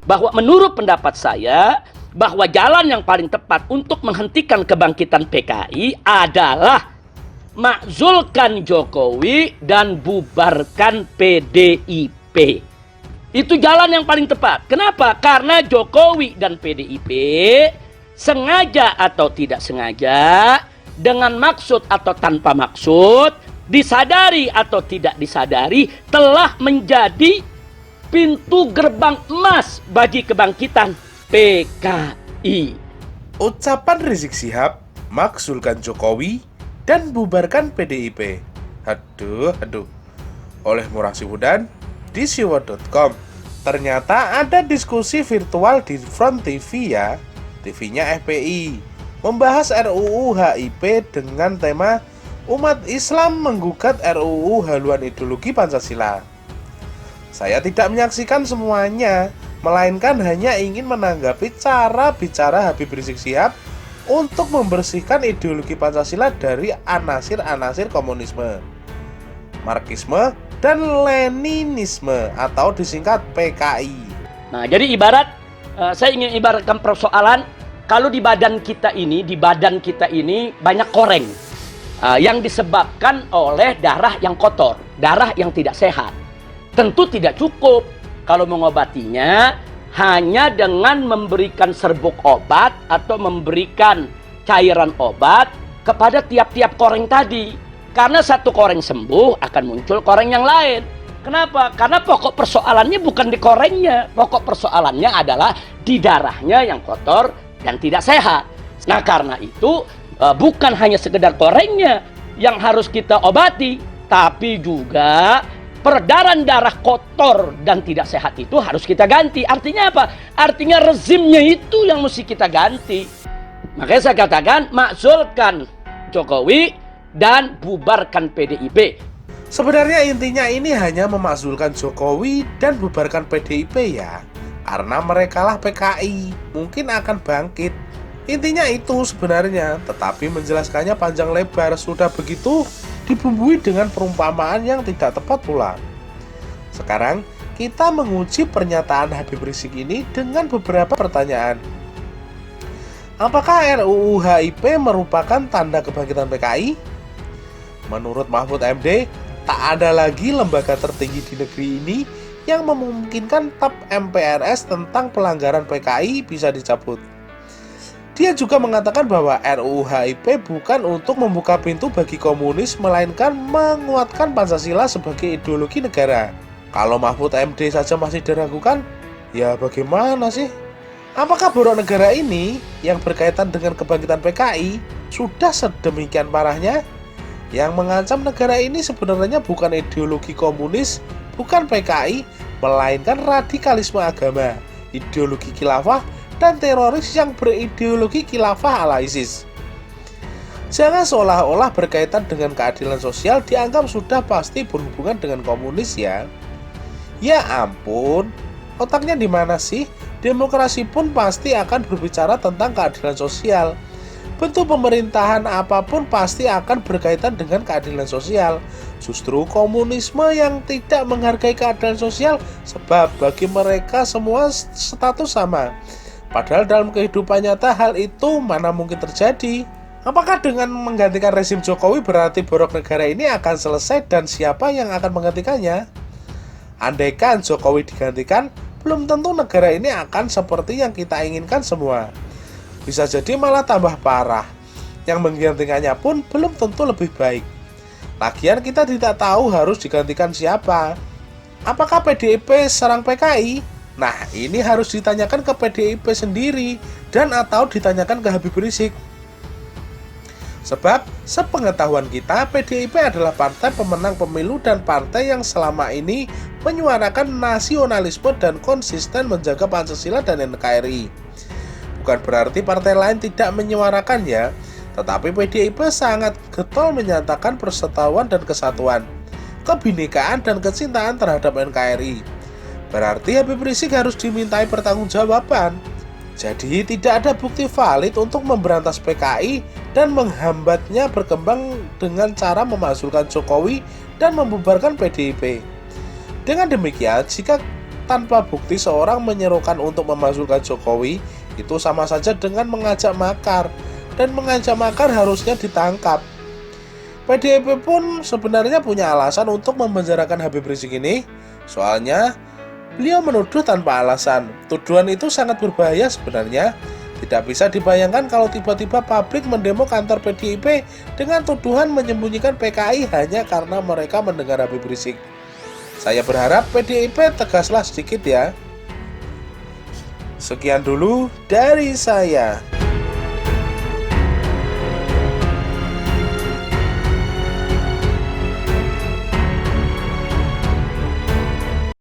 bahwa menurut pendapat saya bahwa jalan yang paling tepat untuk menghentikan kebangkitan PKI adalah makzulkan Jokowi dan bubarkan PDIP. Itu jalan yang paling tepat. Kenapa? Karena Jokowi dan PDIP sengaja atau tidak sengaja, dengan maksud atau tanpa maksud, disadari atau tidak disadari, telah menjadi pintu gerbang emas bagi kebangkitan PKI. Ucapan Rizik Syihab, makzulkan Jokowi dan bubarkan PDIP. Aduh. Oleh Murah Sibudan di siwo.com. Ternyata ada diskusi virtual di Front TV ya, TV-nya FPI, membahas RUU HIP dengan tema umat Islam menggugat RUU haluan ideologi Pancasila. Saya tidak menyaksikan semuanya, melainkan hanya ingin menanggapi cara bicara Habib Rizik Syihab untuk membersihkan ideologi Pancasila dari anasir-anasir komunisme, Marxisme, dan Leninisme atau disingkat PKI. Nah, jadi saya ingin ibaratkan persoalan, kalau di badan kita ini banyak koreng yang disebabkan oleh darah yang kotor, darah yang tidak sehat. Tentu tidak cukup kalau mengobatinya hanya dengan memberikan serbuk obat atau memberikan cairan obat kepada tiap-tiap koreng tadi. Karena satu koreng sembuh akan muncul koreng yang lain. Kenapa? Karena pokok persoalannya bukan di korengnya. Pokok persoalannya adalah di darahnya yang kotor dan tidak sehat. Nah, karena itu bukan hanya sekedar korengnya yang harus kita obati, tapi juga peredaran darah kotor dan tidak sehat itu harus kita ganti. Artinya apa? Artinya rezimnya itu yang mesti kita ganti. Makanya saya katakan makzulkan Jokowi dan bubarkan PDIP. Sebenarnya intinya ini hanya memakzulkan Jokowi dan bubarkan PDIP ya, karena merekalah PKI, mungkin akan bangkit. Intinya itu sebenarnya, tetapi menjelaskannya panjang lebar, sudah begitu dibumbui dengan perumpamaan yang tidak tepat pula. Sekarang kita menguji pernyataan Habib Rizik ini dengan beberapa pertanyaan. Apakah RUU HIP merupakan tanda kebangkitan PKI? Menurut Mahfud MD, tak ada lagi lembaga tertinggi di negeri ini yang memungkinkan TAP MPRS tentang pelanggaran PKI bisa dicabut. Dia juga mengatakan bahwa RUU HIP bukan untuk membuka pintu bagi komunis, melainkan menguatkan Pancasila sebagai ideologi negara. Kalau Mahfud MD saja masih diragukan, ya bagaimana sih? Apakah borok negara ini yang berkaitan dengan kebangkitan PKI sudah sedemikian parahnya? Yang mengancam negara ini sebenarnya bukan ideologi komunis, bukan PKI, melainkan radikalisme agama, ideologi khilafah, dan teroris yang berideologi khilafah ala ISIS. Jangan seolah-olah berkaitan dengan keadilan sosial dianggap sudah pasti berhubungan dengan komunis ya. Ya ampun, otaknya di mana sih? Demokrasi pun pasti akan berbicara tentang keadilan sosial. Bentuk pemerintahan apapun pasti akan berkaitan dengan keadilan sosial. Justru komunisme yang tidak menghargai keadilan sosial, sebab bagi mereka semua status sama. Padahal dalam kehidupan nyata hal itu mana mungkin terjadi. Apakah dengan menggantikan rezim Jokowi berarti borok negara ini akan selesai dan siapa yang akan menggantikannya? Andaikan Jokowi digantikan, belum tentu negara ini akan seperti yang kita inginkan semua. Bisa jadi malah tambah parah. Yang menggantikannya pun belum tentu lebih baik. Lagian kita tidak tahu harus digantikan siapa. Apakah PDIP serang PKI? Nah, ini harus ditanyakan ke PDIP sendiri dan atau ditanyakan ke Habib Rizik. Sebab sepengetahuan kita, PDIP adalah partai pemenang pemilu dan partai yang selama ini menyuarakan nasionalisme dan konsisten menjaga Pancasila dan NKRI. Bukan berarti partai lain tidak menyuarakannya, tetapi PDIP sangat getol menyatakan persatuan dan kesatuan, kebinekaan dan kecintaan terhadap NKRI. Berarti Habib Rizik harus dimintai pertanggungjawaban. Jadi tidak ada bukti valid untuk memberantas PKI dan menghambatnya berkembang dengan cara memakzulkan Jokowi dan membubarkan PDIP. Dengan demikian, jika tanpa bukti seorang menyerukan untuk memasukkan Jokowi itu sama saja dengan mengajak makar, dan mengajak makar harusnya ditangkap. PDIP pun sebenarnya punya alasan untuk memenjarakan Habib Rizik ini. Soalnya beliau menuduh tanpa alasan. Tuduhan itu sangat berbahaya sebenarnya. Tidak bisa dibayangkan kalau tiba-tiba publik mendemo kantor PDIP dengan tuduhan menyembunyikan PKI hanya karena mereka mendengar Habib Rizik. Saya berharap PDIP tegaslah sedikit ya. Sekian dulu dari saya.